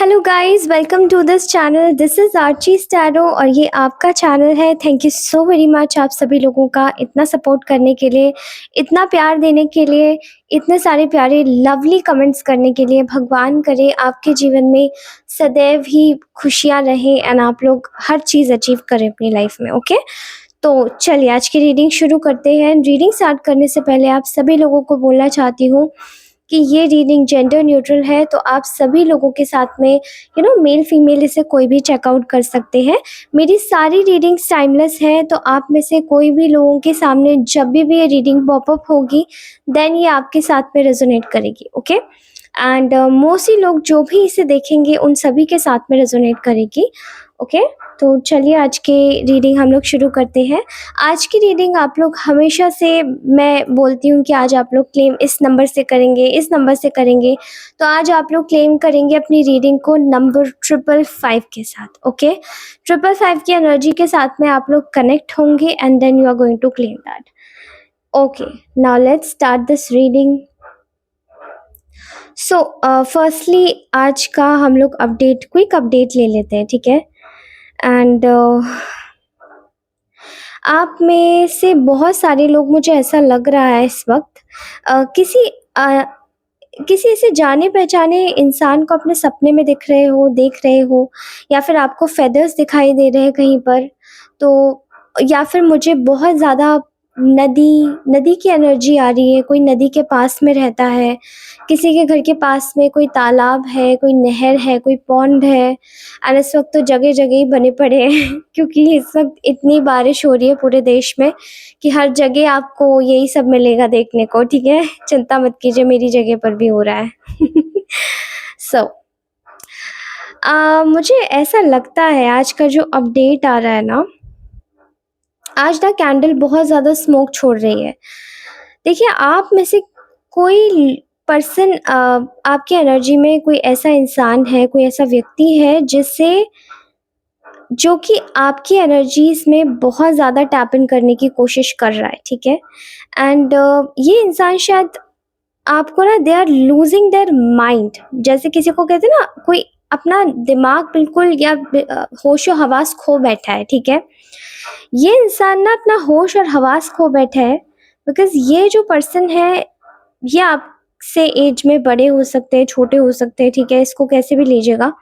Hello guys, welcome to this channel. This is Archie Starrow और ये आपका channel है। Thank you so very much आप सभी लोगों का इतना सपोर्ट करने के लिए, इतना प्यार देने के लिए, इतने सारे प्यारे लवली कमेंट्स करने के लिए। भगवान करे आपके जीवन में सदैव ही खुशियाँ रहें एंड आप लोग हर चीज़ अचीव करें अपनी लाइफ में। ओके, तो चलिए आज की रीडिंग शुरू करते हैं। रीडिंग स्टार्ट करने से पहले आप सभी लोगों को बोलना चाहती हूँ कि ये रीडिंग जेंडर न्यूट्रल है, तो आप सभी लोगों के साथ में मेल फीमेल इसे कोई भी चेकआउट कर सकते हैं। मेरी सारी रीडिंग्स टाइमलेस है, तो आप में से कोई भी लोगों के सामने जब भी ये रीडिंग पॉपअप होगी देन ये आपके साथ में रेजोनेट करेगी। ओके, एंड मोस्टली लोग जो भी इसे देखेंगे उन सभी के साथ में रेजोनेट करेगी। ओके, तो चलिए आज की रीडिंग हम लोग शुरू करते हैं। आज की रीडिंग आप लोग हमेशा से, मैं बोलती हूँ कि आज आप लोग क्लेम इस नंबर से करेंगे, इस नंबर से करेंगे, तो आज आप लोग क्लेम करेंगे अपनी रीडिंग को नंबर 555 के साथ। ओके, 555 की एनर्जी के साथ में आप लोग कनेक्ट होंगे and then you are going to claim that. Okay, now let's start this reading. So firstly आज का हम लोग क्विक अपडेट ले लेते हैं, ठीक है। एंड आप में से बहुत सारे लोग, मुझे ऐसा लग रहा है इस वक्त किसी ऐसे जाने पहचाने इंसान को अपने सपने में देख रहे हो, या फिर आपको फेदर्स दिखाई दे रहे हैं कहीं पर, तो या फिर मुझे बहुत ज़्यादा नदी नदी की एनर्जी आ रही है। कोई नदी के पास में रहता है, किसी के घर के पास में कोई तालाब है, कोई नहर है, कोई पॉन्ड है। एंड इस वक्त तो जगह जगह ही बने पड़े हैं क्योंकि इस वक्त इतनी बारिश हो रही है पूरे देश में कि हर जगह आपको यही सब मिलेगा देखने को, ठीक है। चिंता मत कीजिए, मेरी जगह पर भी हो रहा है। सो मुझे ऐसा लगता है आज का जो अपडेट आ रहा है ना, आज ना कैंडल बहुत ज़्यादा स्मोक छोड़ रही है। देखिए, आप में से कोई पर्सन, आपकी एनर्जी में कोई ऐसा इंसान है, कोई ऐसा व्यक्ति है जो कि आपकी एनर्जीज में बहुत ज़्यादा टैप इन करने की कोशिश कर रहा है, ठीक है। एंड ये इंसान शायद आपको ना, they are losing their mind. जैसे किसी को कहते हैं ना, कोई अपना दिमाग बिल्कुल या होश और हवास खो बैठा है, ठीक है। ये इंसान ना अपना होश और हवास खो बैठा है बिकॉज ये जो पर्सन है, ये आपसे एज में बड़े हो सकते हैं, छोटे हो सकते हैं, ठीक है। इसको कैसे भी लीजिएगा,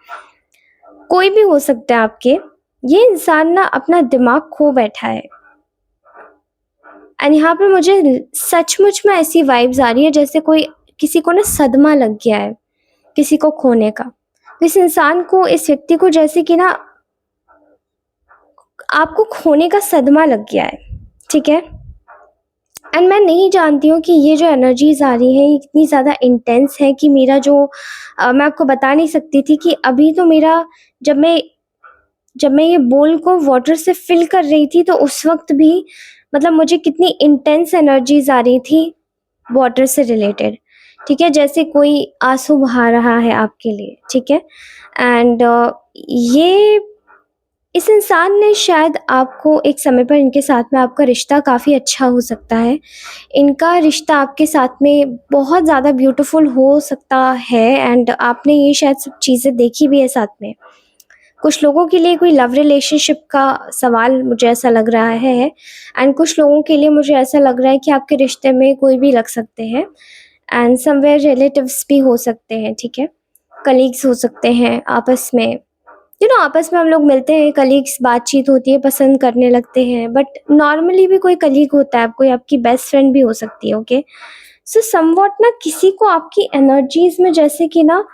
कोई भी हो सकता है आपके। ये इंसान ना अपना दिमाग खो बैठा है एंड यहाँ पर मुझे सचमुच में ऐसी वाइब्स आ रही है जैसे कोई, किसी को ना सदमा लग गया है किसी को खोने का। तो इस इंसान को, इस व्यक्ति को जैसे कि ना आपको खोने का सदमा लग गया है, ठीक है। एंड मैं नहीं जानती हूँ कि ये जो एनर्जीज आ रही हैं ये इतनी ज़्यादा इंटेंस है कि मेरा जो मैं आपको बता नहीं सकती थी कि अभी तो मेरा, जब मैं ये बोल को वाटर से फिल कर रही थी तो उस वक्त भी मतलब मुझे कितनी इंटेंस एनर्जीज आ रही थी वाटर से रिलेटेड, ठीक है। जैसे कोई आंसू बहा रहा है आपके लिए, ठीक है। एंड ये इस इंसान ने शायद आपको एक समय पर, इनके साथ में आपका रिश्ता काफ़ी अच्छा हो सकता है। इनका रिश्ता आपके साथ में बहुत ज़्यादा ब्यूटीफुल हो सकता है एंड आपने ये शायद सब चीज़ें देखी भी है साथ में। कुछ लोगों के लिए कोई लव रिलेशनशिप का सवाल मुझे ऐसा लग रहा है एंड कुछ लोगों के लिए मुझे ऐसा लग रहा है कि आपके रिश्ते में कोई भी लग सकते हैं एंड समवेयर रिलेटिव्स भी हो सकते हैं, ठीक है। कलीग्स हो सकते हैं आपस में, आपस में हम लोग मिलते हैं, कलीग्स, बातचीत होती है, पसंद करने लगते हैं। बट नॉर्मली भी कोई कलीग होता है, कोई आपकी बेस्ट फ्रेंड भी हो सकती है। ओके, सो समवॉट ना किसी को आपकी एनर्जीज में, जैसे कि ना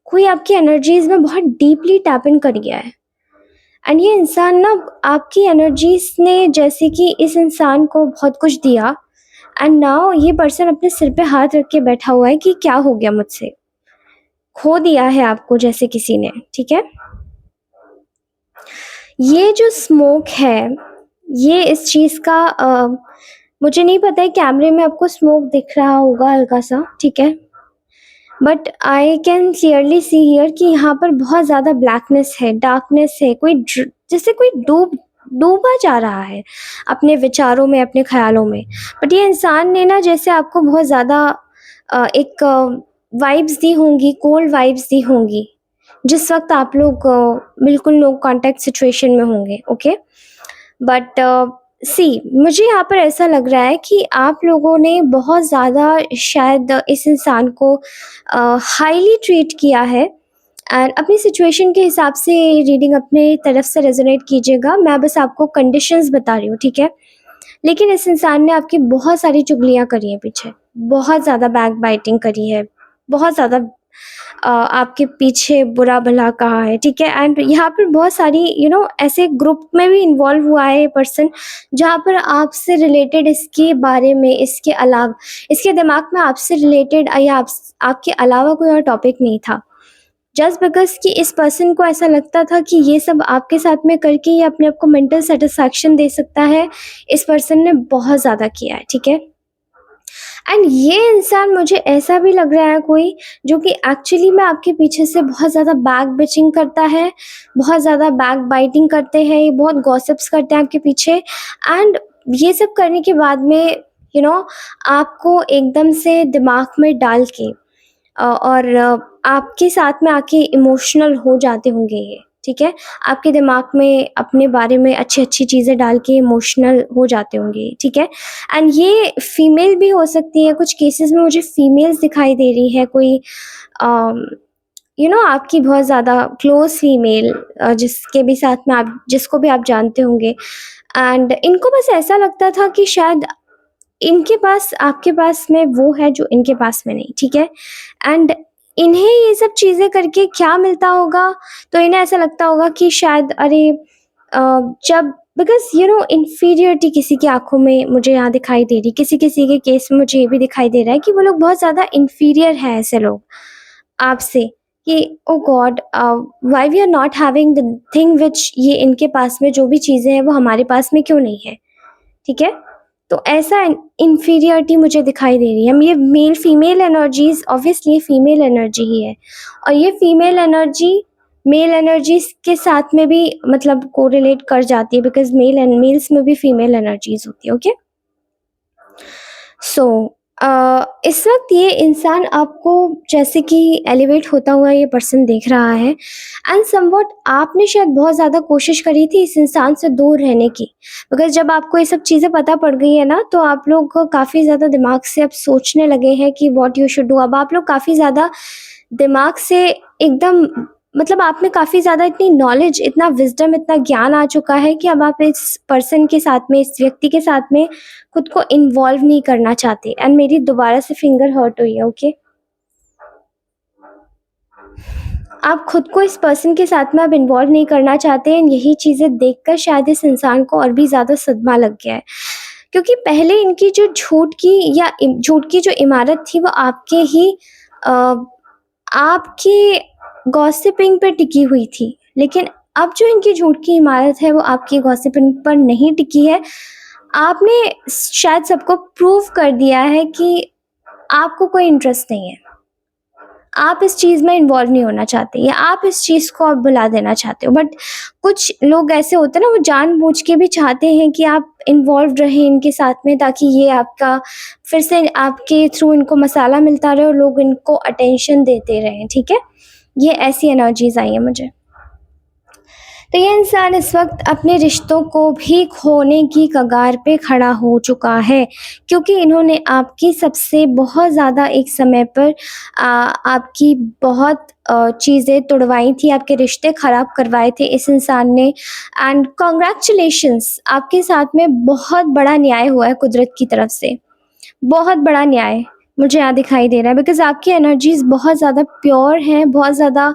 कोई आपकी एनर्जीज में बहुत डीपली टैप इन कर गया है एंड ये इंसान ना, आपकी एनर्जीज ने जैसे कि इस इंसान को बहुत कुछ दिया एंड नाउ ये पर्सन अपने सिर पे हाथ रख के बैठा हुआ है कि क्या हो गया मुझसे, खो दिया है आपको जैसे किसी ने, ठीक है। ये जो स्मोक है, ये इस चीज़ का मुझे नहीं पता है कैमरे में आपको स्मोक दिख रहा होगा हल्का सा, ठीक है। But I can clearly see here कि यहाँ पर बहुत ज़्यादा ब्लैकनेस है, डार्कनेस है। जैसे कोई डूबा जा रहा है अपने विचारों में, अपने ख्यालों में। बट ये इंसान ने ना जैसे आपको बहुत ज़्यादा एक वाइब्स दी होंगी, कोल्ड वाइब्स दी होंगी, जिस वक़्त आप लोग बिल्कुल नो कॉन्टैक्ट सिचुएशन में होंगे, ओके? बट सी मुझे यहाँ पर ऐसा लग रहा है कि आप लोगों ने बहुत ज़्यादा शायद इस इंसान को हाईली ट्रीट किया है एंड अपनी सिचुएशन के हिसाब से रीडिंग अपने तरफ से रेजोनेट कीजिएगा। मैं बस आपको कंडीशंस बता रही हूँ, ठीक है? लेकिन इस इंसान ने आपकी बहुत सारी चुगलियाँ करी हैं पीछे, बहुत ज़्यादा बैक बाइटिंग करी है, बहुत ज़्यादा आपके पीछे बुरा-भला कहा है, ठीक है? एंड यहाँ पर बहुत सारी ऐसे ग्रुप में भी इन्वॉल्व हुआ है ये पर्सन, जहाँ पर आपसे रिलेटेड इसके बारे में, इसके दिमाग में आपसे रिलेटेड या आपके अलावा कोई और टॉपिक नहीं था। जस्ट बिकॉज़ कि इस पर्सन को ऐसा लगता था कि ये सब आपके साथ में करके ये अपने आप को मेंटल सैटिस्फैक्शन दे सकता है, इस पर्सन ने बहुत ज़्यादा किया है, ठीक है? एंड ये इंसान मुझे ऐसा भी लग रहा है कोई जो कि एक्चुअली में आपके पीछे से बहुत ज़्यादा बैक बिचिंग करता है, बहुत ज़्यादा बैक बाइटिंग करते हैं, ये बहुत गॉसिप्स करते हैं आपके पीछे एंड ये सब करने के बाद में यू नो आपको एकदम से दिमाग में डाल के और आपके साथ में आके इमोशनल हो जाते होंगे ये, ठीक है? आपके दिमाग में अपने बारे में अच्छी-अच्छी चीज़ें डाल के इमोशनल हो जाते होंगे, ठीक है? एंड ये फीमेल भी हो सकती है, कुछ केसेस में मुझे फीमेल्स दिखाई दे रही है, कोई अम, आपकी बहुत ज़्यादा क्लोज़ फीमेल जिसके भी साथ में आप जिसको भी आप जानते होंगे एंड इनको बस ऐसा लगता था कि शायद इनके पास आपके पास में वो है जो इनके पास में नहीं, ठीक है? एंड इन्हें ये सब चीज़ें करके क्या मिलता होगा? तो इन्हें ऐसा लगता होगा कि शायद अरे जब बिकॉज़ इन्फीरियरिटी किसी की आँखों में मुझे यहाँ दिखाई दे रही, किसी-किसी के केस में मुझे ये भी दिखाई दे रहा है कि वो लोग बहुत ज़्यादा इन्फीरियर हैं ऐसे लोग आपसे कि oh god why we are not having the thing which ये इनके पास में जो भी चीज़ें हैं वो हमारे पास में क्यों नहीं है, ठीक है? तो ऐसा इन्फीरियरिटी मुझे दिखाई दे रही है। ये male female energies obviously female energy ही है और ये फीमेल एनर्जी मेल एनर्जीज़ के साथ में भी मतलब कोरिलेट कर जाती है बिकॉज़ मेल्स में भी फीमेल एनर्जीज़ होती है, ओके? सो इस वक़्त ये इंसान आपको जैसे कि एलिवेट होता हुआ ये पर्सन देख रहा है एंड समव्हाट आपने शायद बहुत ज़्यादा कोशिश करी थी इस इंसान से दूर रहने की। बिकॉज़ जब आपको ये सब चीज़ें पता पड़ गई है ना, तो आप लोग काफ़ी ज़्यादा दिमाग से अब सोचने लगे हैं कि व्हाट यू शुड डू। अब आप लोग काफ़ी ज़्यादा दिमाग से एकदम मतलब आप में काफ़ी ज़्यादा इतनी नॉलेज, इतना विज़डम, इतना ज्ञान आ चुका है कि अब आप इस पर्सन के साथ में, इस व्यक्ति के साथ में खुद को इन्वॉल्व नहीं करना चाहते एंड मेरी दोबारा से फिंगर हर्ट हुई है, ओके? आप खुद को इस पर्सन के साथ में अब इन्वॉल्व नहीं करना चाहते एंड यही चीज़ें देखकर शायद इस इंसान को और भी ज़्यादा सदमा लग गया है। क्योंकि पहले इनकी जो झूठ की जो इमारत थी वो अ, आपके गॉसिपिंग पे टिकी हुई थी। लेकिन अब जो इनकी झूठ की इमारत है वो आपकी गॉसिपिंग पर नहीं टिकी है। आपने शायद सबको प्रूव कर दिया है कि आपको कोई इंटरेस्ट नहीं है। आप इस चीज़ में इन्वॉल्व नहीं होना चाहते या आप इस चीज़ को आप भुला देना चाहते हो। बट कुछ लोग ऐसे होते हैं ना, वो जानबूझ के भी चाहते हैं कि आप इन्वॉल्व रहें इनके साथ में ताकि ये आपका फिर से आपके थ्रू इनको मसाला मिलता रहे और लोग इनको अटेंशन देते रहें, ठीक है? ये ऐसी एनर्जीज़ आई हैं मुझे। तो ये इंसान इस वक़्त अपने रिश्तों को भी खोने की कगार पे खड़ा हो चुका है, क्योंकि इन्होंने आपकी सबसे बहुत ज़्यादा एक समय पर आपकी बहुत चीज़ें तुड़वाई थी, आपके रिश्ते ख़राब करवाए थे इस इंसान ने एंड कांग्रेचुलेशंस, आपके साथ में बहुत बड़ा न्याय हुआ है कुदरत की तरफ से। बहुत बड़ा न्याय मुझे यहाँ दिखाई दे रहा है बिकॉज़ आपकी एनर्जीज़ बहुत ज़्यादा प्योर हैं, बहुत ज़्यादा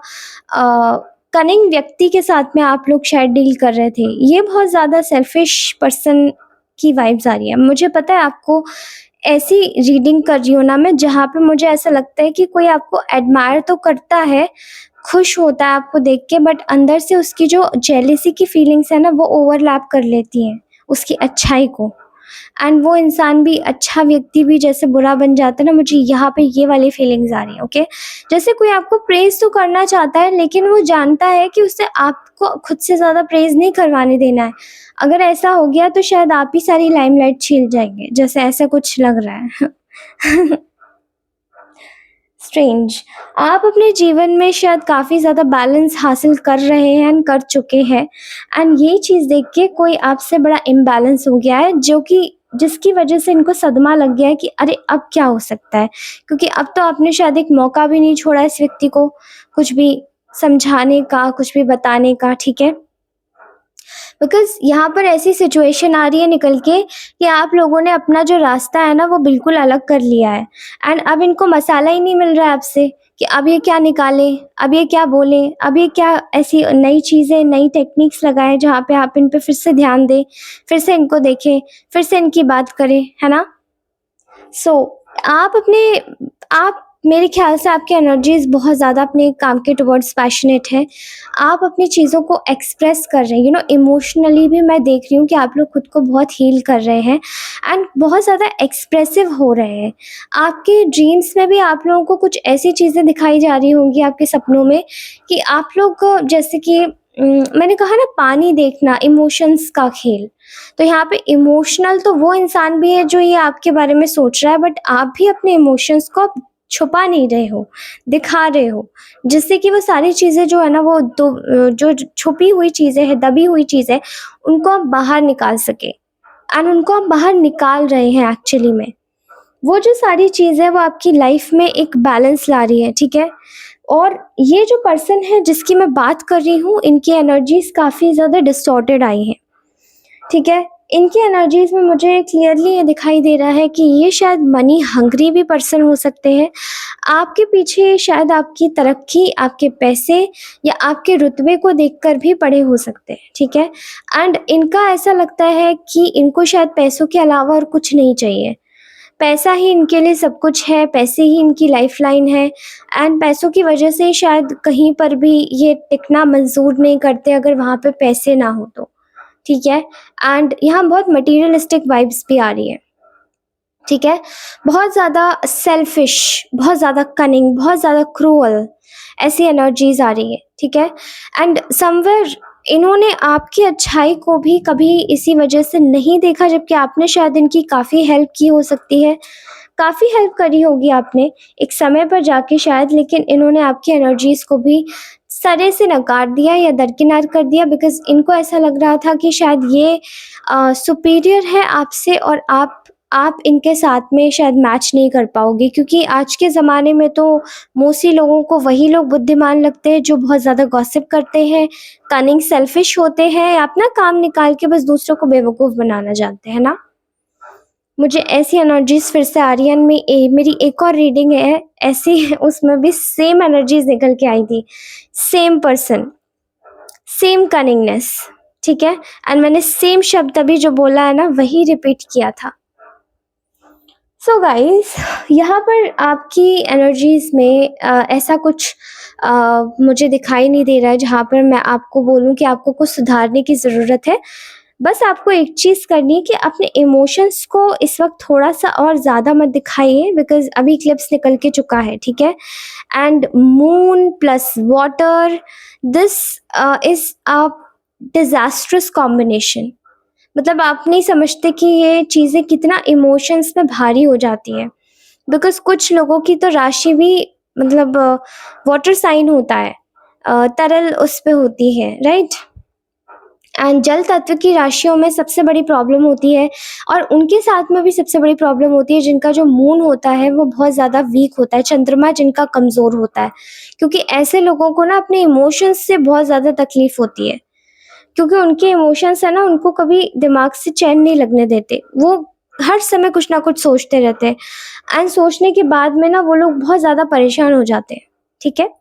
कनिंग व्यक्ति के साथ में आप लोग शायद डील कर रहे थे। ये बहुत ज़्यादा सेल्फिश पर्सन की वाइब्स आ रही है। मुझे पता है आपको ऐसी रीडिंग कर रही हूँ ना मैं, जहाँ पे मुझे ऐसा लगता है कि कोई आपको एडमायर तो करता है, खुश होता है आपको देख के, बट अंदर से उसकी जो जेलसी की फीलिंग्स है ना वो ओवरलैप कर लेती हैं उसकी अच्छाई को। एंड वो इंसान भी, अच्छा व्यक्ति भी जैसे बुरा बन जाता है ना, मुझे यहाँ पे ये वाली फीलिंग्स आ रही है, ओके? जैसे कोई आपको प्रेज़ तो करना चाहता है लेकिन वो जानता है कि उसे आपको खुद से ज़्यादा प्रेज़ नहीं करवाने देना है। अगर ऐसा हो गया तो शायद आप ही सारी लाइमलाइट छीन जाएँगे, जैसे ऐसा कुछ लग रहा है। स्ट्रेंज। आप अपने जीवन में शायद काफ़ी ज़्यादा बैलेंस हासिल कर रहे हैं एंड कर चुके हैं, एंड ये चीज़ देख के कोई आपसे बड़ा इम्बैलेंस हो गया है, जो कि जिसकी वजह से इनको सदमा लग गया है कि अरे अब क्या हो सकता है, क्योंकि अब तो आपने शायद एक मौका भी नहीं छोड़ा इस व्यक्ति को कुछ भी समझाने का, कुछ भी बताने का, ठीक है। बिकॉज़ यहाँ पर ऐसी सिचुएशन आ रही है निकल के कि आप लोगों ने अपना जो रास्ता है ना वो बिल्कुल अलग कर लिया है, एंड अब इनको मसाला ही नहीं मिल रहा है आपसे कि अब ये क्या निकालें, अब ये क्या बोलें, अब ये क्या ऐसी नई चीज़ें, नई टेक्निक्स लगाएँ जहाँ पे आप इन पे फिर से ध्यान दें, फिर से इनको देखें, फिर से इनकी बात करें, है ना? सो आप मेरे ख्याल से आपकी एनर्जीज़ बहुत ज़्यादा अपने काम के टुवर्ड्स पैशनेट है। आप अपनी चीज़ों को एक्सप्रेस कर रहे हैं, इमोशनली भी मैं देख रही हूँ कि आप लोग खुद को बहुत हील कर रहे हैं एंड बहुत ज़्यादा एक्सप्रेसिव हो रहे हैं। आपके ड्रीम्स में भी आप लोगों को कुछ ऐसी चीज़ें दिखाई जा रही होंगी आपके सपनों में कि आप लोग को जैसे कि मैंने कहा ना, पानी देखना, इमोशंस का खेल। तो यहाँ पे इमोशनल तो वो इंसान भी है जो ये आपके बारे में सोच रहा है, बट आप भी अपने इमोशंस को छुपा नहीं रहे हो, दिखा रहे हो, जिससे कि वो सारी चीज़ें जो है ना, वो जो छुपी हुई चीज़ें हैं, दबी हुई चीज़ें, उनको आप बाहर निकाल सके, एंड उनको आप बाहर निकाल रहे हैं एक्चुअली में। वो जो सारी चीज़ है वो आपकी लाइफ में एक बैलेंस ला रही है, ठीक है। और ये जो पर्सन है जिसकी मैं बात कर रही हूँ, इनकी एनर्जीज काफ़ी ज़्यादा डिस्टॉर्टेड आई हैं, ठीक है। इनकी एनर्जीज में मुझे क्लियरली ये दिखाई दे रहा है कि ये शायद मनी हंग्री भी पर्सन हो सकते हैं। आपके पीछे शायद आपकी तरक्की, आपके पैसे या आपके रुतबे को देखकर भी पड़े हो सकते हैं, ठीक है। एंड इनका ऐसा लगता है कि इनको शायद पैसों के अलावा और कुछ नहीं चाहिए। पैसा ही इनके लिए सब कुछ है, पैसे ही इनकी लाइफ़लाइन है, एंड पैसों की वजह से शायद कहीं पर भी ये टिकना मंज़ूर नहीं करते अगर वहाँ पे पैसे ना हो तो, ठीक है। एंड यहाँ बहुत मटीरियलिस्टिक वाइब्स भी आ रही है, ठीक है। बहुत ज़्यादा सेल्फिश, बहुत ज़्यादा कनिंग, बहुत ज़्यादा क्रूअल, ऐसी एनर्जीज़ आ रही है, ठीक है। एंड समवेयर इन्होंने आपकी अच्छाई को भी कभी इसी वजह से नहीं देखा, जबकि आपने शायद इनकी काफ़ी हेल्प की हो सकती है, काफ़ी हेल्प करी होगी आपने एक समय पर जाके शायद, लेकिन इन्होंने आपकी एनर्जीज़ को भी सरे से नकार दिया या दरकिनार कर दिया, बिकॉज़ इनको ऐसा लग रहा था कि शायद ये सुपीरियर है आपसे, और आप इनके साथ में शायद मैच नहीं कर पाओगे, क्योंकि आज के ज़माने में तो मोस्टली लोगों को वही लोग बुद्धिमान लगते हैं जो बहुत ज़्यादा गॉसिप करते हैं, कनिंग, सेल्फिश होते हैं, या अपना काम निकाल के बस दूसरों को बेवकूफ़ बनाना जानते हैं ना। मुझे ऐसी एनर्जीज़ फिर से आ रही हैं। मेरी एक और रीडिंग है ऐसी, उसमें भी सेम एनर्जीज़ निकल के आई थी, सेम पर्सन, सेम कनिंगनेस, ठीक है। एंड मैंने सेम शब्द अभी जो बोला है ना, वही रिपीट किया था। सो गाइस, यहाँ पर आपकी एनर्जीज़ में ऐसा कुछ मुझे दिखाई नहीं दे रहा है जहाँ पर मैं आपको बोलूँ कि आपको कुछ सुधारने की ज़रूरत है। बस आपको एक चीज़ करनी है कि अपने इमोशंस को इस वक़्त थोड़ा-सा और ज़्यादा मत दिखाइए, बिकॉज़ अभी इक्लिप्स निकल के चुका है, ठीक है? And moon plus water, this is a disastrous combination. मतलब आप नहीं समझते कि ये चीज़ें कितना इमोशंस में भारी हो जाती है, बिकॉज़ कुछ लोगों की तो राशि भी, मतलब वाटर साइन होता है, तरल उस पे होती है, राइट? एंड जल तत्व की राशियों में सबसे बड़ी प्रॉब्लम होती है, और उनके साथ में भी सबसे बड़ी प्रॉब्लम होती है जिनका जो मून होता है वो बहुत ज़्यादा वीक होता है, चंद्रमा जिनका कमज़ोर होता है, क्योंकि ऐसे लोगों को ना अपने इमोशंस से बहुत ज़्यादा तकलीफ़ होती है, क्योंकि उनके इमोशंस है ना, उनको कभी दिमाग से चैन नहीं लगने देते। वो हर समय कुछ ना कुछ सोचते रहते हैं, एंड सोचने के बाद में ना वो लोग बहुत ज़्यादा परेशान हो जाते हैं, ठीक है।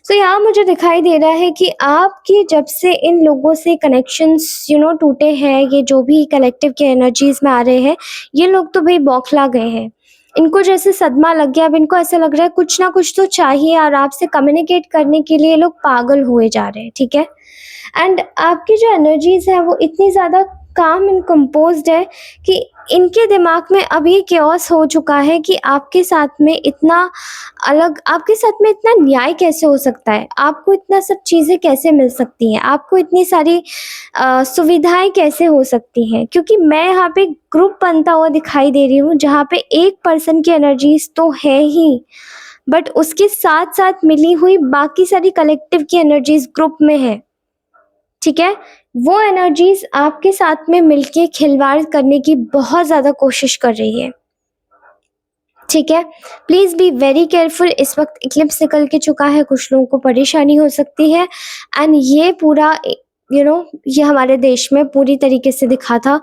सो यहाँ मुझे दिखाई दे रहा है कि आपकी जब से इन लोगों से कनेक्शंस टूटे हैं, ये जो भी कलेक्टिव के एनर्जीज में आ रहे हैं, ये लोग तो भाई बौखला गए हैं। इनको जैसे सदमा लग गया, अब इनको ऐसा लग रहा है कुछ ना कुछ तो चाहिए, और आपसे कम्युनिकेट करने के लिए ये लोग पागल हुए जा रहे हैं, ठीक है। एंड आपकी जो एनर्जीज है वो इतनी ज़्यादा काम एंड कंपोज्ड है कि इनके दिमाग में अब ये केओस हो चुका है कि आपके साथ में इतना आपके साथ में इतना न्याय कैसे हो सकता है, आपको इतना सब चीज़ें कैसे मिल सकती हैं, आपको इतनी सारी सुविधाएं कैसे हो सकती हैं, क्योंकि मैं यहाँ पे ग्रुप बनता हुआ दिखाई दे रही हूँ जहाँ पे एक पर्सन की एनर्जीज तो है ही, बट उसके साथ-साथ मिली हुई बाकी सारी कलेक्टिव की एनर्जीज़ ग्रुप में है, ठीक है? वो एनर्जीज़ आपके साथ में मिलके खिलवाड़ करने की बहुत ज़्यादा कोशिश कर रही है, ठीक है? Please be very careful. इस वक़्त इक्लिप्स निकल के चुका है, कुछ लोगों को परेशानी हो सकती है एंड ये पूरा ये हमारे देश में पूरी तरीके से दिखा था।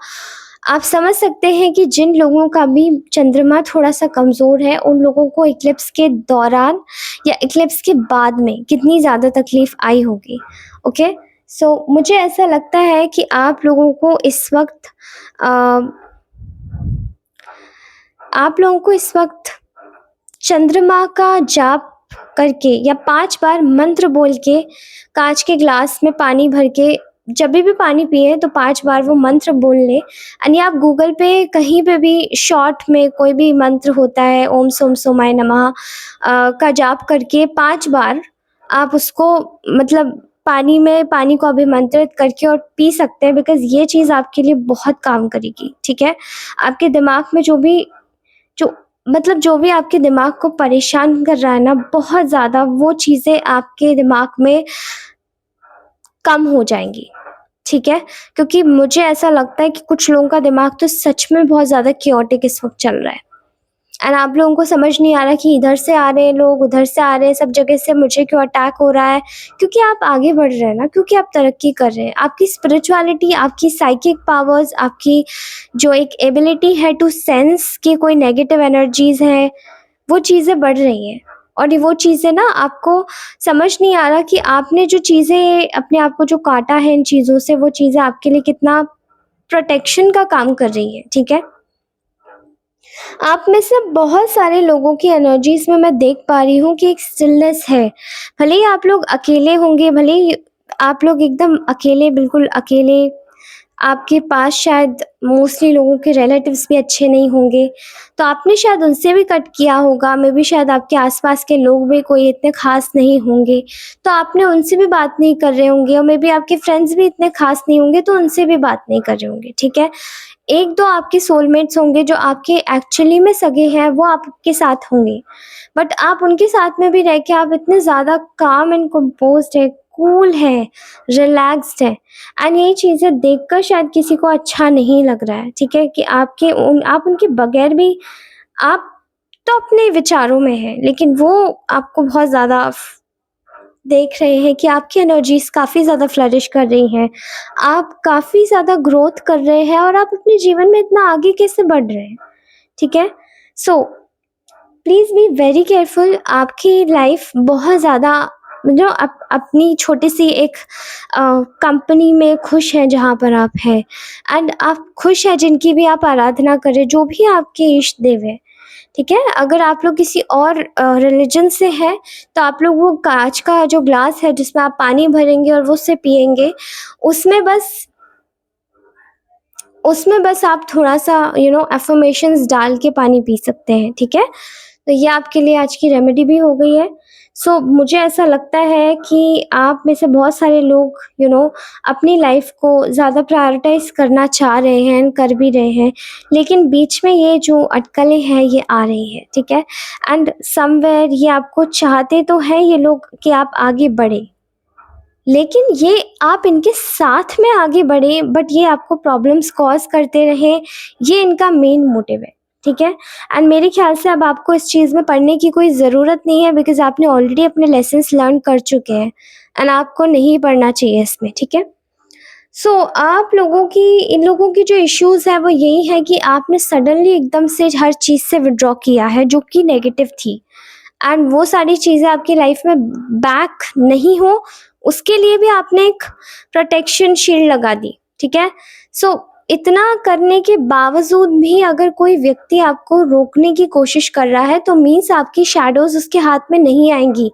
आप समझ सकते हैं कि जिन लोगों का भी चंद्रमा थोड़ा-सा कमज़ोर है, उन लोगों को इक्लिप्स के दौरान या इक्लिप्स के बाद में कितनी ज़्यादा तकलीफ़ आई होगी, ओके? सो मुझे ऐसा लगता है कि आप लोगों को इस वक़्त चंद्रमा का जाप करके या 5 बार मंत्र बोल के काँच के ग्लास में पानी भर के जभी भी पानी पिएँ तो 5 बार वो मंत्र बोल लें एंड या आप गूगल पे कहीं पे भी शॉर्ट में कोई भी मंत्र होता है ओम सोम सोमाय नमः का जाप करके 5 बार आप उसको मतलब पानी को अभिमंत्रित करके और पी सकते हैं बिकॉज़ ये चीज़ आपके लिए बहुत काम करेगी, ठीक है? आपके दिमाग में जो भी आपके दिमाग को परेशान कर रहा है ना बहुत ज़्यादा, वो चीज़ें आपके दिमाग में कम हो जाएँगी, ठीक है? क्योंकि मुझे ऐसा लगता है कि कुछ लोगों का दिमाग तो सच में बहुत ज़्यादा chaotic इस वक़्त चल रहा है एंड आप लोगों को समझ नहीं आ रहा कि इधर से आ रहे हैं लोग, उधर से आ रहे हैं, सब जगह से मुझे क्यों अटैक हो रहा है? क्योंकि आप आगे बढ़ रहे हैं ना, क्योंकि आप तरक्की कर रहे हैं। आपकी स्पिरिचुअलिटी, आपकी साइकिक पावर्स, आपकी जो एक एबिलिटी है टू सेंस कि कोई नेगेटिव एनर्जीज़ हैं, वो चीज़ें बढ़ रही हैं और ये वो चीज़ें ना आपको समझ नहीं आ रहा कि आपने जो चीज़ें अपने आप को जो काटा है इन चीज़ों से, वो चीज़ें आपके लिए कितना प्रोटेक्शन का काम कर रही हैं, ठीक है? आप में से बहुत सारे लोगों की एनर्जीज़ में मैं देख पा रही हूँ कि एक स्टिलनेस है। भले ही आप लोग अकेले होंगे, भले ही आप लोग एकदम अकेले, बिल्कुल अकेले, आपके पास शायद मोस्टली लोगों के रिलेटिव्स भी अच्छे नहीं होंगे, तो आपने शायद उनसे भी कट किया होगा, मे बी शायद आपके आस-पास के लोग भी कोई इतने ख़ास नहीं होंगे, तो आपने उनसे भी बात नहीं कर रहे होंगे और मे बी आपके फ्रेंड्स भी इतने ख़ास नहीं होंगे, तो उनसे भी बात नहीं कर रहे होंगे, ठीक है? 1-2 आपके सोलमेट्स होंगे जो आपके एक्चुअली में सगे हैं, वो आपके साथ होंगे। बट आप उनके साथ में भी रह के आप इतने ज़्यादा काम एंड कंपोज़्ड हैं, कूल हैं, रिलैक्स्ड हैं एंड ये चीज़ें देखकर शायद किसी को अच्छा नहीं लग रहा है, ठीक है? कि आप उनके बगैर भी आप तो अपने विचारों में हैं, लेकिन वो आपको बहुत ज़्यादा देख रहे हैं कि आपकी एनर्जीज़ काफ़ी ज़्यादा फ्लरिश कर रही हैं। आप काफ़ी ज़्यादा ग्रोथ कर रहे हैं और आप अपने जीवन में इतना आगे कैसे बढ़ रहे हैं, ठीक है? So please be very careful. आपकी लाइफ बहुत ज़्यादा अपनी छोटी-सी एक कंपनी में खुश हैं जहाँ पर आप हैं एंड आप खुश हैं जिनकी भी आप आराधना करें, जो भी आपके इष्ट देव हैं, ठीक है? अगर आप लोग किसी और रिलिजन से हैं, तो आप लोग वो काँच का जो ग्लास है जिसमें आप पानी भरेंगे और वो उससे पिएँगे, उसमें बस उसमें बस आप थोड़ा-सा अफ़र्मेशंस डाल के पानी पी सकते हैं, ठीक है? तो ये आपके लिए आज की रेमेडी भी हो गई है। सो मुझे ऐसा लगता है कि आप में से बहुत सारे लोग अपनी लाइफ़ को ज़्यादा प्रायोरिटाइज़ करना चाह रहे हैं, कर भी रहे हैं, लेकिन बीच में ये जो अटकलें हैं ये आ रही हैं, ठीक है? एंड समव्हेयर ये आपको चाहते तो हैं ये लोग कि आप आगे बढ़ें। लेकिन ये आप इनके साथ में आगे बढ़े बट ये आपको प्रॉब्लम्स कॉज़ करते रहें, ये इनका मेन मोटिव है, ठीक है? एंड मेरे ख़्याल से अब आपको इस चीज़ में पढ़ने की कोई ज़रूरत नहीं है बिकॉज़ आपने ऑलरेडी अपने लेसन्स लर्न कर चुके हैं एंड आपको नहीं पढ़ना चाहिए इसमें, ठीक है? सो आप लोगों की इन लोगों की जो इश्यूज़ है वो यही है कि आपने सडनली एकदम से हर चीज़ से विथड्रॉ किया है जो कि नेगेटिव थी एंड वो सारी चीज़ें आपकी लाइफ में बैक नहीं हो, उसके लिए भी आपने एक प्रोटेक्शन शील्ड लगा दी, ठीक है? सो इतना करने के बावजूद भी अगर कोई व्यक्ति आपको रोकने की कोशिश कर रहा है तो मीन्स आपकी शैडोज़ उसके हाथ में नहीं आएँगी।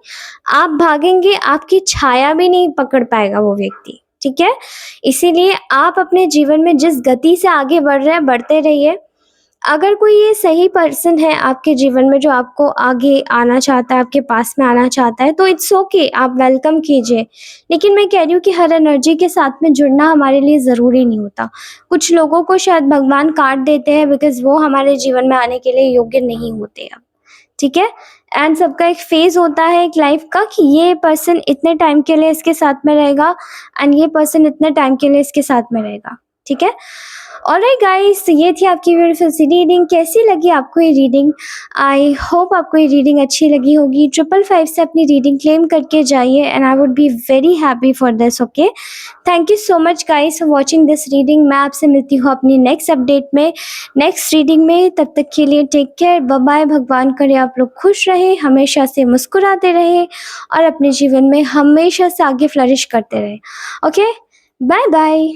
आप भागेंगे, आपकी छाया भी नहीं पकड़ पाएगा वो व्यक्ति, ठीक है? इसीलिए आप अपने जीवन में जिस गति से आगे बढ़ रहे हैं, बढ़ते रहिए। अगर कोई ये सही पर्सन है आपके जीवन में जो आपको आगे आना चाहता है, आपके पास में आना चाहता है, तो इट्स ओके, आप वेलकम कीजिए। लेकिन मैं कह रही हूँ कि हर एनर्जी के साथ में जुड़ना हमारे लिए ज़रूरी नहीं होता। कुछ लोगों को शायद भगवान काट देते हैं बिकॉज़ वो हमारे जीवन में आने के लिए योग्य नहीं होते अब, ठीक है? एंड सबका एक फेज़ होता है एक लाइफ का कि ये पर्सन इतने टाइम के लिए इसके साथ में रहेगा एंड ये पर्सन इतने टाइम के लिए इसके साथ में रहेगा, ठीक है? ऑलराइट गाइस, ये थी आपकी ब्यूटीफुल सी रीडिंग। कैसी लगी आपको ये रीडिंग? आई होप आपको ये रीडिंग अच्छी लगी होगी। 555 से अपनी रीडिंग क्लेम करके जाइए and I would be very happy for this, okay? Thank you so much guys for watching this reading. मैं आपसे मिलती हूँ अपनी नेक्स्ट अपडेट में, नेक्स्ट रीडिंग में। तब तक के लिए टेक केयर, बाय बाय। भगवान करे आप लोग खुश रहें, हमेशा से मुस्कुराते रहें और अपने जीवन में हमेशा से आगे फ्लरिश करते रहें, ओके? Bye bye.